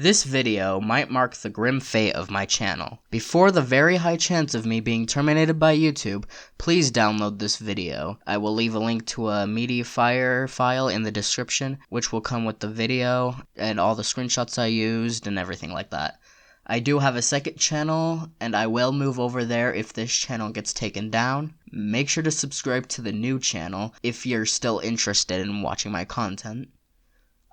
This video might mark the grim fate of my channel. Before the very high chance of me being terminated by YouTube, please download this video. I will leave a link to a MediaFire file in the description, which will come with the video and all the screenshots I used and everything like that. I do have a second channel, and I will move over there if this channel gets taken down. Make sure to subscribe to the new channel if you're still interested in watching my content.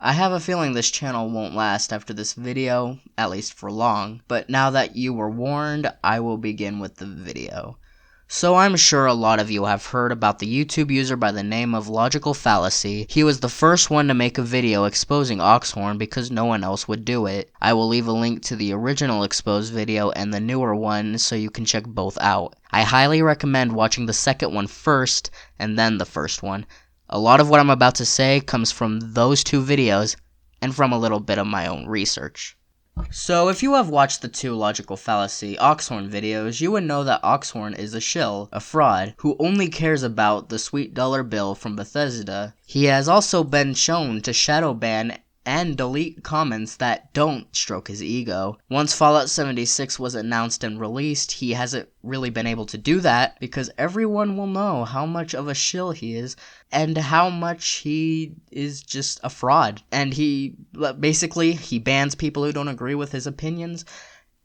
I have a feeling this channel won't last after this video, at least for long, but now that you were warned, I will begin with the video. So I'm sure a lot of you have heard about the YouTube user by the name of Logical Fallacy. He was the first one to make a video exposing Oxhorn because no one else would do it. I will leave a link to the original exposed video and the newer one so you can check both out. I highly recommend watching the second one first and then the first one. A lot of what I'm about to say comes from those two videos and from a little bit of my own research. So if you have watched the two Logical Fallacy Oxhorn videos, you would know that Oxhorn is a shill, a fraud, who only cares about the sweet dollar bill from Bethesda. He has also been shown to shadow ban and delete comments that don't stroke his ego. Once Fallout 76 was announced and released, he hasn't really been able to do that because everyone will know how much of a shill he is and how much he is just a fraud. And he bans people who don't agree with his opinions,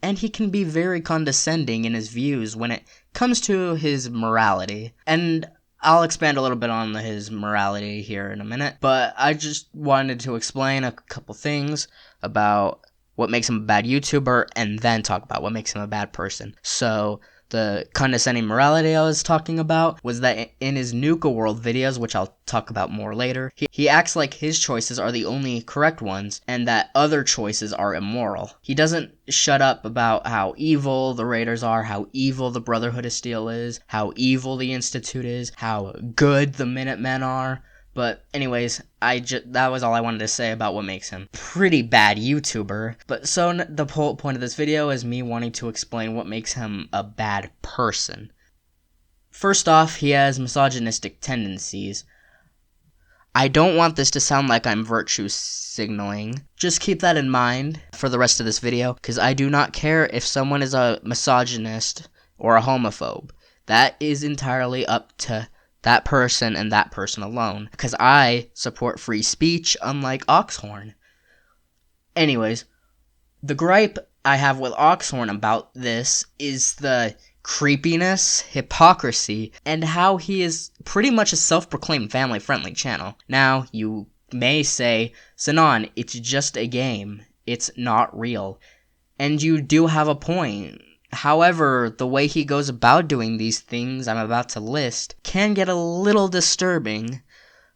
and he can be very condescending in his views when it comes to his morality. And I'll expand a little bit on his morality here in a minute, but I just wanted to explain a couple things about what makes him a bad YouTuber and then talk about what makes him a bad person. So the condescending morality I was talking about was that in his Nuka World videos, which I'll talk about more later, he acts like his choices are the only correct ones and that other choices are immoral. He doesn't shut up about how evil the Raiders are, how evil the Brotherhood of Steel is, how evil the Institute is, how good the Minutemen are. But anyways, that was all I wanted to say about what makes him pretty bad YouTuber. But so the whole point of this video is me wanting to explain what makes him a bad person. First off, he has misogynistic tendencies. I don't want this to sound like I'm virtue signaling. Just keep that in mind for the rest of this video, because I do not care if someone is a misogynist or a homophobe. That is entirely up to that person and that person alone, because I support free speech, unlike Oxhorn. Anyways, the gripe I have with Oxhorn about this is the creepiness, hypocrisy, and how he is pretty much a self-proclaimed family-friendly channel. Now, you may say, Sinan, it's just a game. It's not real. And you do have a point. However, the way he goes about doing these things I'm about to list can get a little disturbing.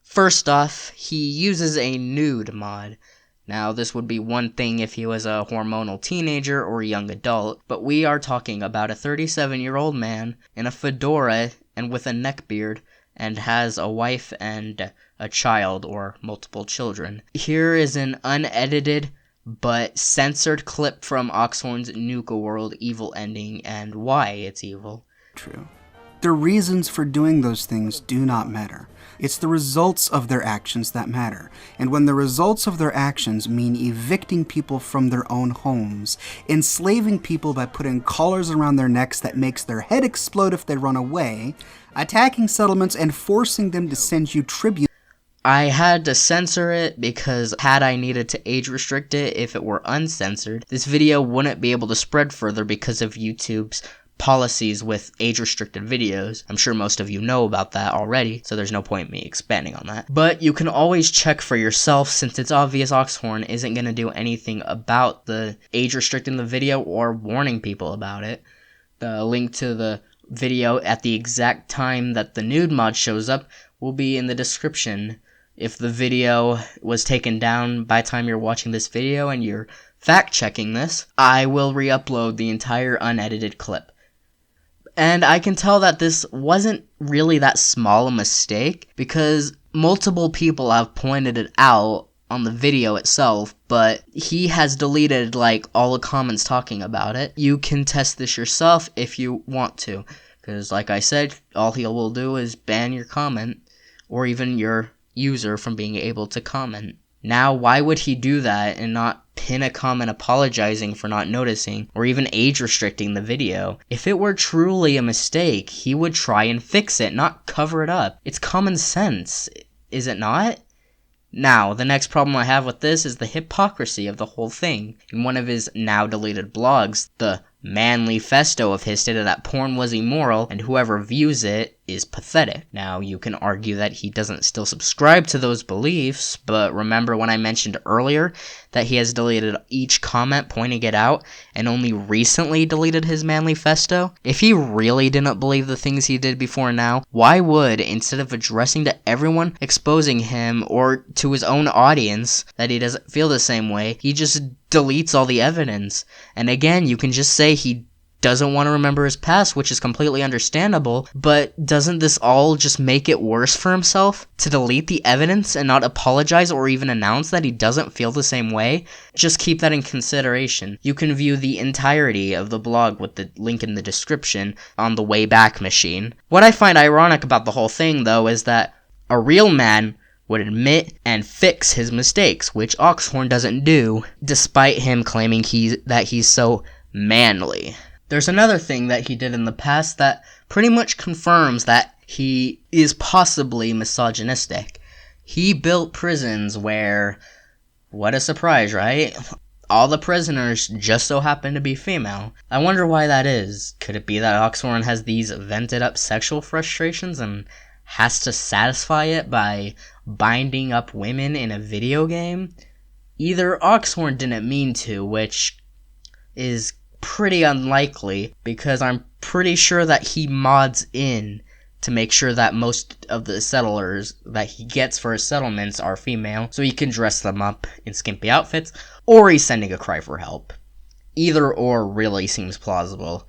First off, he uses a nude mod. Now, this would be one thing if he was a hormonal teenager or young adult, but we are talking about a 37-year-old man in a fedora and with a neckbeard and has a wife and a child or multiple children. Here is an unedited but censored clip from Oxhorn's Nuka World evil ending and why it's evil. True. The reasons for doing those things do not matter. It's the results of their actions that matter. And when the results of their actions mean evicting people from their own homes, enslaving people by putting collars around their necks that makes their head explode if they run away, attacking settlements and forcing them to send you tribute. I had to censor it because had I needed to age restrict it if it were uncensored, this video wouldn't be able to spread further because of YouTube's policies with age-restricted videos. I'm sure most of you know about that already, so there's no point in me expanding on that. But you can always check for yourself since it's obvious Oxhorn isn't going to do anything about the age restricting the video or warning people about it. The link to the video at the exact time that the nude mod shows up will be in the description. If the video was taken down by the time you're watching this video and you're fact-checking this, I will re-upload the entire unedited clip. And I can tell that this wasn't really that small a mistake because multiple people have pointed it out on the video itself, but he has deleted like all the comments talking about it. You can test this yourself if you want to, because like I said, all he will do is ban your comment or even your user from being able to comment. Now, why would he do that and not pin a comment apologizing for not noticing, or even age restricting the video. If it were truly a mistake, he would try and fix it, not cover it up. It's common sense, is it not? Now, the next problem I have with this is the hypocrisy of the whole thing. In one of his now deleted blogs, the manly festo of his stated that porn was immoral and whoever views it is pathetic. Now, you can argue that he doesn't still subscribe to those beliefs, but remember when I mentioned earlier that he has deleted each comment pointing it out and only recently deleted his manly festo? If he really didn't believe the things he did before now, why would, instead of addressing to everyone, exposing him, or to his own audience that he doesn't feel the same way, he just deletes all the evidence? And again, you can just say he doesn't want to remember his past, which is completely understandable, but doesn't this all just make it worse for himself? To delete the evidence and not apologize or even announce that he doesn't feel the same way? Just keep that in consideration. You can view the entirety of the blog with the link in the description on the Wayback Machine. What I find ironic about the whole thing, though, is that a real man would admit and fix his mistakes, which Oxhorn doesn't do, despite him claiming that he's so manly. There's another thing that he did in the past that pretty much confirms that he is possibly misogynistic. He built prisons where, what a surprise, right? All the prisoners just so happen to be female. I wonder why that is. Could it be that Oxhorn has these vented up sexual frustrations and has to satisfy it by binding up women in a video game? Either Oxhorn didn't mean to, which is pretty unlikely, because I'm pretty sure that he mods in to make sure that most of the settlers that he gets for his settlements are female, so he can dress them up in skimpy outfits, or he's sending a cry for help. Either or really seems plausible.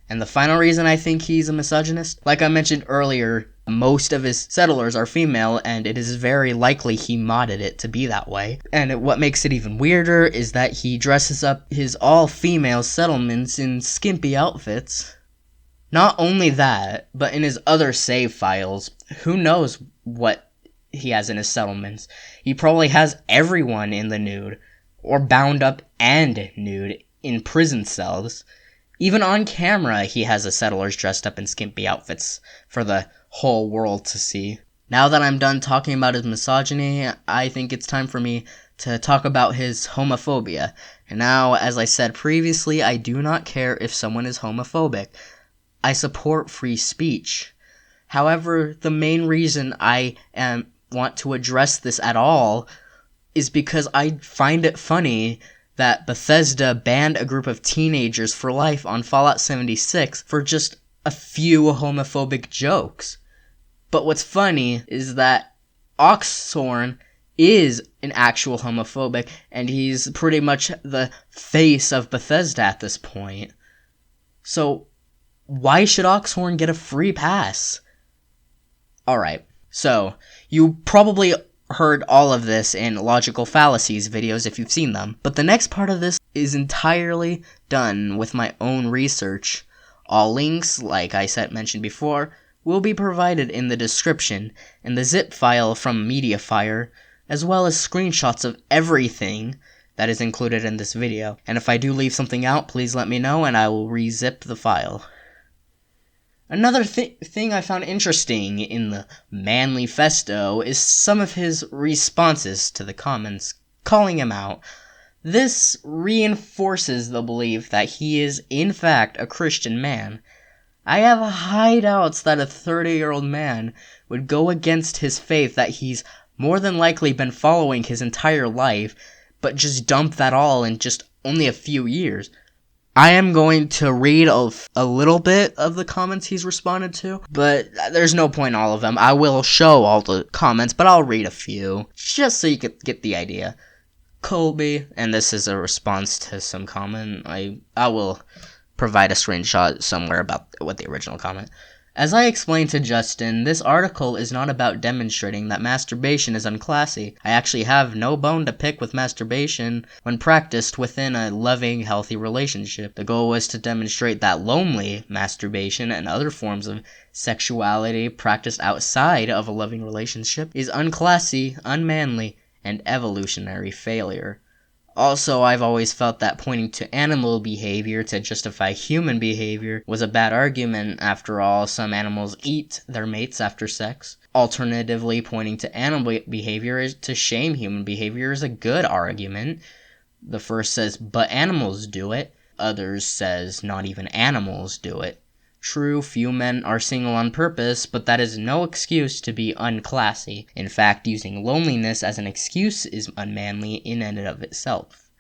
And the final reason I think he's a misogynist, like I mentioned earlier, most of his settlers are female, and it is very likely he modded it to be that way. And what makes it even weirder is that he dresses up his all-female settlements in skimpy outfits. Not only that, but in his other save files, who knows what he has in his settlements. He probably has everyone in the nude, or bound up and nude, in prison cells. Even on camera, he has the settlers dressed up in skimpy outfits for the whole world to see. Now that I'm done talking about his misogyny, I think it's time for me to talk about his homophobia. And now, as I said previously, I do not care if someone is homophobic. I support free speech. However, the main reason I want to address this at all is because I find it funny that Bethesda banned a group of teenagers for life on Fallout 76 for just a few homophobic jokes. But what's funny is that Oxhorn is an actual homophobic, and he's pretty much the face of Bethesda at this point. So, why should Oxhorn get a free pass? Alright, so, you probably heard all of this in Logical Fallacies videos if you've seen them, but the next part of this is entirely done with my own research. All links, like I mentioned before, will be provided in the description, and the zip file from Mediafire, as well as screenshots of everything that is included in this video. And if I do leave something out, please let me know and I will re-zip the file. Another thing I found interesting in the manly festo is some of his responses to the comments, calling him out. This reinforces the belief that he is, in fact, a Christian man. I have high doubts that a 30-year-old man would go against his faith that he's more than likely been following his entire life, but just dump that all in just only a few years. I am going to read a little bit of the comments he's responded to, but there's no point in all of them. I will show all the comments, but I'll read a few, just so you could get the idea. Colby, and this is a response to some comment. I will provide a screenshot somewhere about what the original comment. As I explained to Justin, this article is not about demonstrating that masturbation is unclassy. I actually have no bone to pick with masturbation when practiced within a loving, healthy relationship. The goal was to demonstrate that lonely masturbation and other forms of sexuality practiced outside of a loving relationship is unclassy, unmanly, and evolutionary failure. Also, I've always felt that pointing to animal behavior to justify human behavior was a bad argument. After all, some animals eat their mates after sex. Alternatively, pointing to animal behavior to shame human behavior is a good argument. The first says, but animals do it. Others says, not even animals do it. True, few men are single on purpose, but that is no excuse to be unclassy. In fact, using loneliness as an excuse is unmanly in and of itself.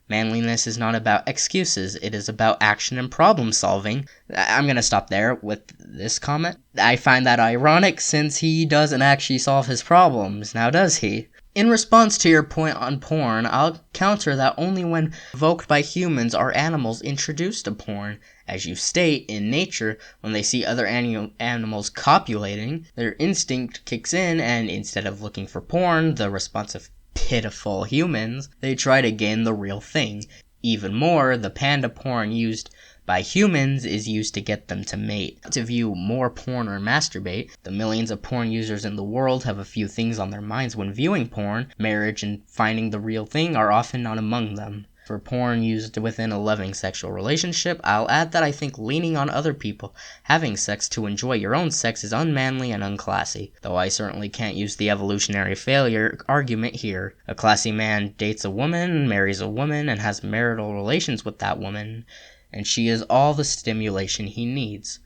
Manliness is not about excuses, it is about action and problem solving. I'm gonna stop there with this comment. I find that ironic since he doesn't actually solve his problems, now does he? In response to your point on porn, I'll counter that only when evoked by humans are animals introduced to porn. As you state, in nature, when they see other animals copulating, their instinct kicks in, and instead of looking for porn, the response of pitiful humans, they try to gain the real thing. Even more, the panda porn used by humans is used to get them to mate. To view more porn or masturbate, the millions of porn users in the world have a few things on their minds when viewing porn. Marriage and finding the real thing are often not among them. For porn used within a loving sexual relationship, I'll add that I think leaning on other people having sex to enjoy your own sex is unmanly and unclassy, though I certainly can't use the evolutionary failure argument here. A classy man dates a woman, marries a woman, and has marital relations with that woman, and she is all the stimulation he needs.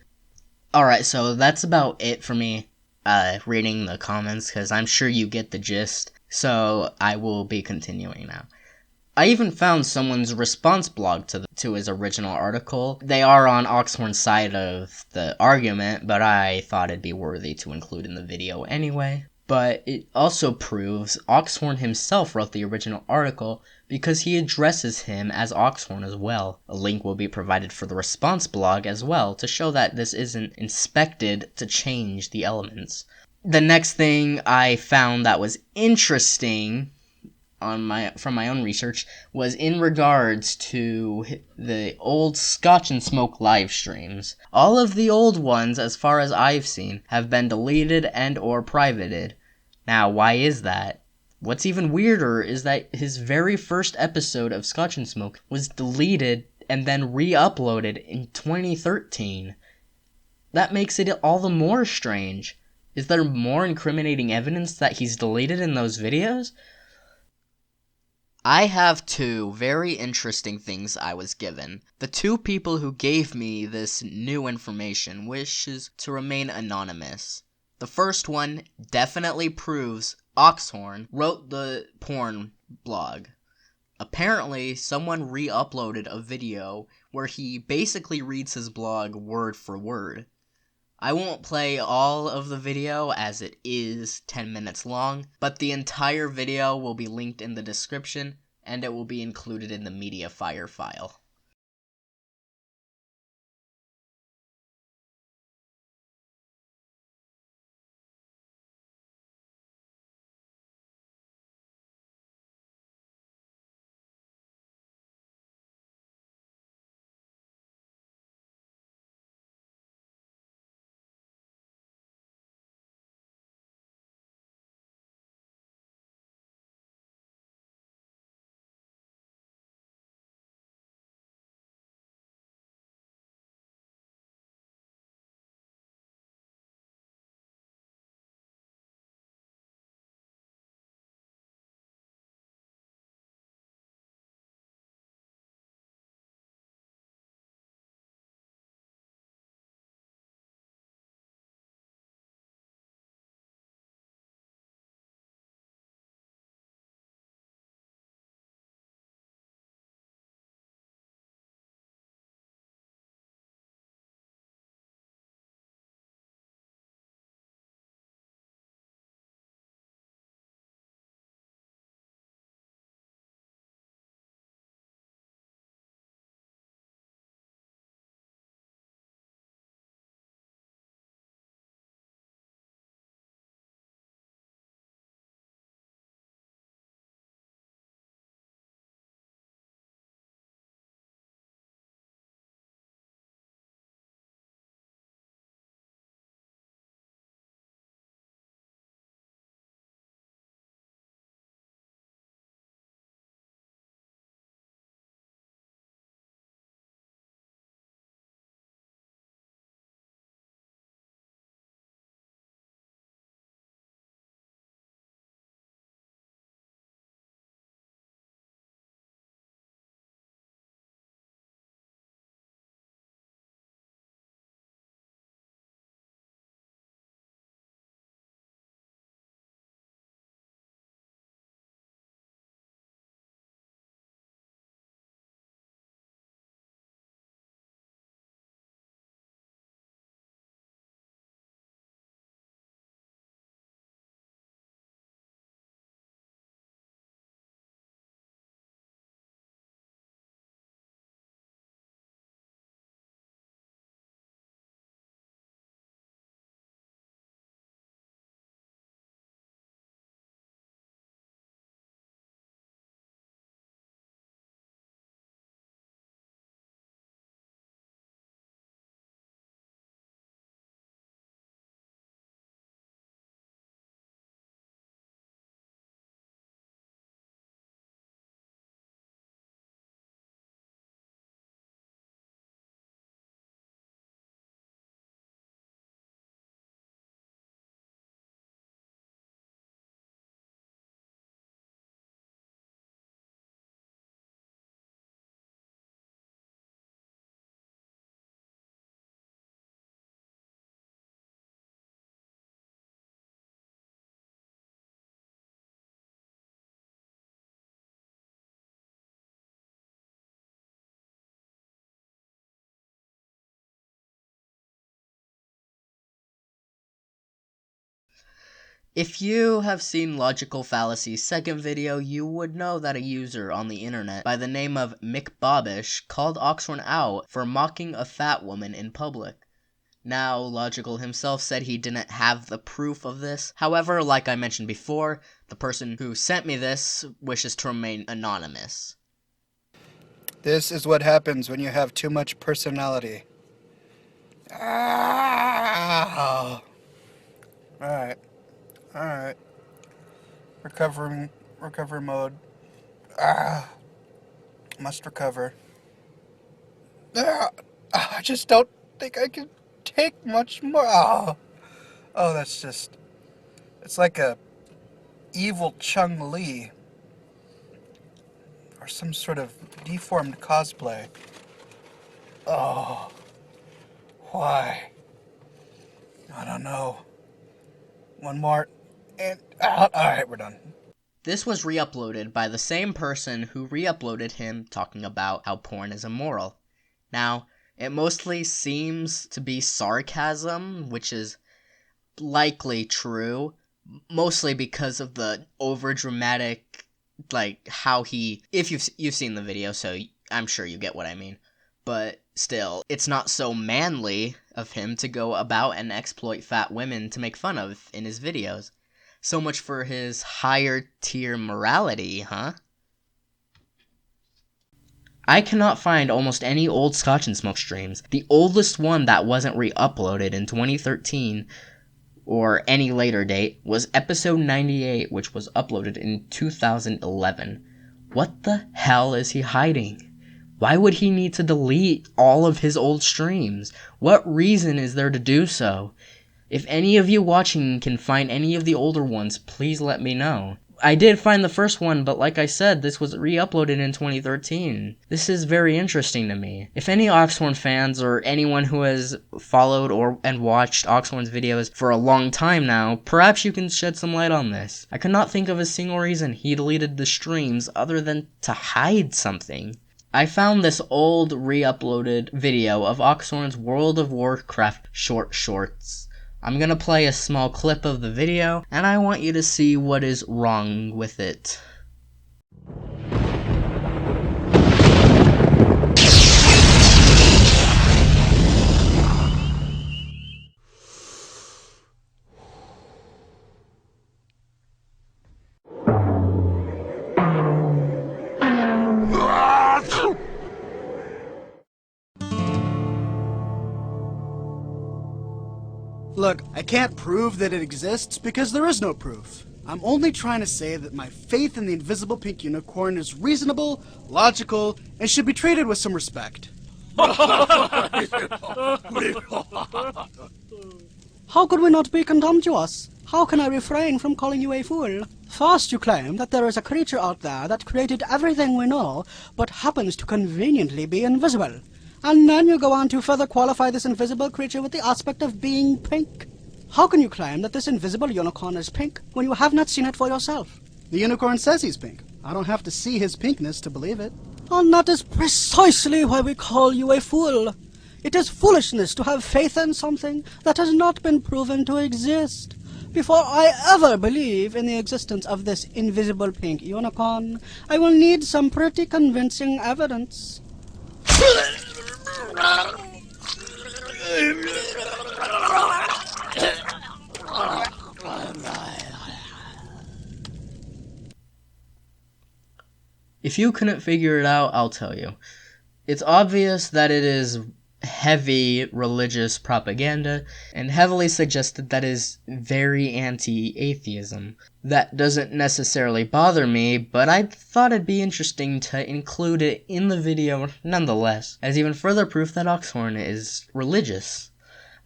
Alright, so that's about it for me reading the comments, because I'm sure you get the gist, so I will be continuing now. I even found someone's response blog to his original article. They are on Oxhorn's side of the argument, but I thought it'd be worthy to include in the video anyway. But it also proves Oxhorn himself wrote the original article because he addresses him as Oxhorn as well. A link will be provided for the response blog as well to show that this isn't inspected to change the elements. The next thing I found that was interesting from my own research was in regards to the old Scotch and Smoke live streams. All of the old ones, as far as I've seen, have been deleted and or privated. Now, why is that? What's even weirder is that his very first episode of Scotch and Smoke was deleted and then re-uploaded in 2013. That makes it all the more strange. Is there more incriminating evidence that he's deleted in those videos? I have two very interesting things I was given. The two people who gave me this new information wishes to remain anonymous. The first one definitely proves Oxhorn wrote the porn blog. Apparently, someone re-uploaded a video where he basically reads his blog word for word. I won't play all of the video as it is 10 minutes long, but the entire video will be linked in the description and it will be included in the MediaFire file. If you have seen Logical Fallacy's second video, you would know that a user on the internet by the name of Mick Bobbish called Oxhorn out for mocking a fat woman in public. Now, Logical himself said he didn't have the proof of this. However, like I mentioned before, the person who sent me this wishes to remain anonymous. This is what happens when you have too much personality. Ah! Alright. Recovery mode. Must recover. I just don't think I can take much more. That's just... It's like a evil Chung-Li. Or some sort of deformed cosplay. Oh. Why? I don't know. One more, and alright, we're done. This was re-uploaded by the same person who re-uploaded him talking about how porn is immoral. Now, it mostly seems to be sarcasm, which is likely true, mostly because of the overdramatic, like, how he... If you've seen the video, so I'm sure you get what I mean. But still, it's not so manly of him to go about and exploit fat women to make fun of in his videos. So much for his higher tier morality, huh? I cannot find almost any old Scotch and Smoke streams. The oldest one that wasn't re-uploaded in 2013 or any later date was episode 98, which was uploaded in 2011. What the hell is he hiding? Why would he need to delete all of his old streams? What reason is there to do so? If any of you watching can find any of the older ones, please let me know. I did find the first one, but like I said, this was re-uploaded in 2013. This is very interesting to me. If any Oxhorn fans or anyone who has followed and watched Oxhorn's videos for a long time now, perhaps you can shed some light on this. I could not think of a single reason he deleted the streams other than to hide something. I found this old re-uploaded video of Oxhorn's World of Warcraft shorts. I'm gonna play a small clip of the video, and I want you to see what is wrong with it. Look, I can't prove that it exists because there is no proof. I'm only trying to say that my faith in the invisible pink unicorn is reasonable, logical, and should be treated with some respect. How could we not be contemptuous? How can I refrain from calling you a fool? First you claim that there is a creature out there that created everything we know, but happens to conveniently be invisible. And then you go on to further qualify this invisible creature with the aspect of being pink. How can you claim that this invisible unicorn is pink when you have not seen it for yourself? The unicorn says he's pink. I don't have to see his pinkness to believe it. And that is precisely why we call you a fool. It is foolishness to have faith in something that has not been proven to exist. Before I ever believe in the existence of this invisible pink unicorn, I will need some pretty convincing evidence. If you couldn't figure it out, I'll tell you. It's obvious that it is heavy religious propaganda and heavily suggested that is very anti-atheism. That doesn't necessarily bother me, but I thought it'd be interesting to include it in the video nonetheless, as even further proof that Oxhorn is religious.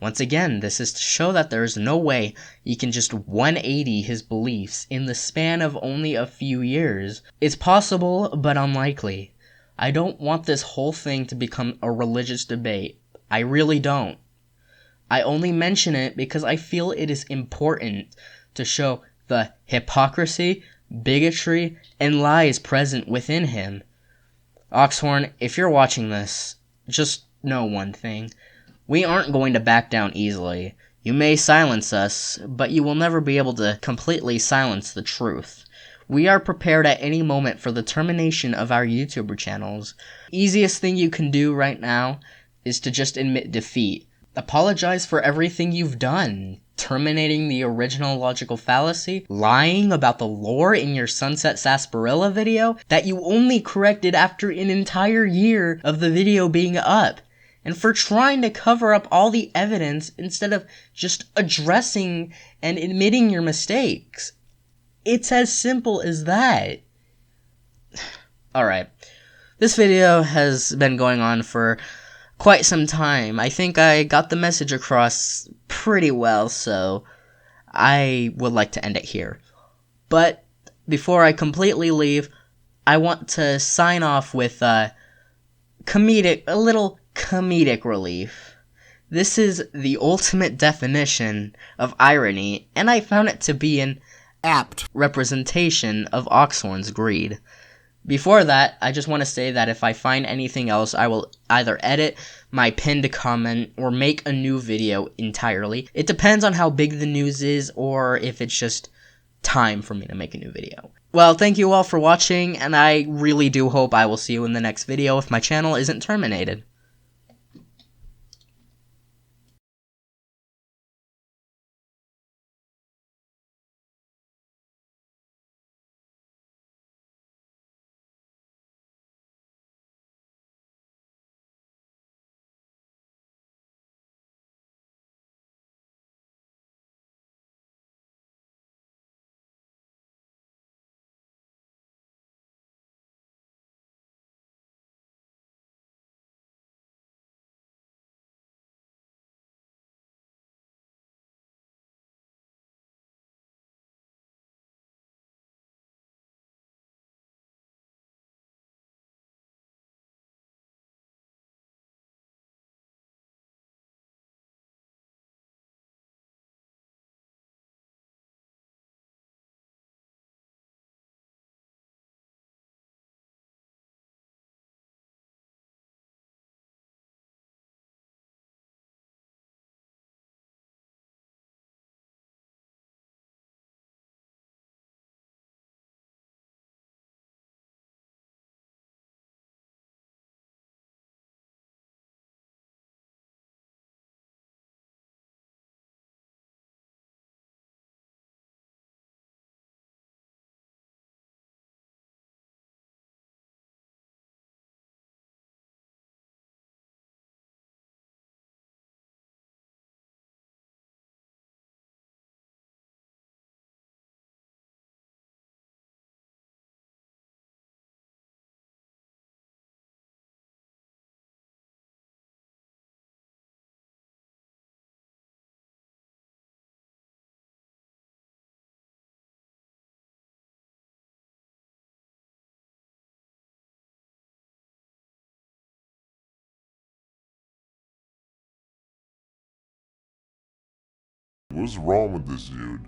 Once again, this is to show that there is no way he can just 180 his beliefs in the span of only a few years. It's possible, but unlikely. I don't want this whole thing to become a religious debate. I really don't. I only mention it because I feel it is important to show the hypocrisy, bigotry, and lies present within him. Oxhorn, if you're watching this, just know one thing. We aren't going to back down easily. You may silence us, but you will never be able to completely silence the truth. We are prepared at any moment for the termination of our YouTuber channels. Easiest thing you can do right now is to just admit defeat. Apologize for everything you've done. Terminating the original logical fallacy, lying about the lore in your Sunset Sarsaparilla video that you only corrected after an entire year of the video being up, and for trying to cover up all the evidence instead of just addressing and admitting your mistakes. It's as simple as that. Alright, this video has been going on for quite some time. I think I got the message across pretty well, so I would like to end it here. But before I completely leave, I want to sign off with a little comedic relief. This is the ultimate definition of irony, and I found it to be an apt representation of Oxhorn's greed. Before that, I just want to say that if I find anything else, I will either edit my pinned comment or make a new video entirely. It depends on how big the news is or if it's just time for me to make a new video. Well, thank you all for watching, and I really do hope I will see you in the next video if my channel isn't terminated. What's wrong with this dude?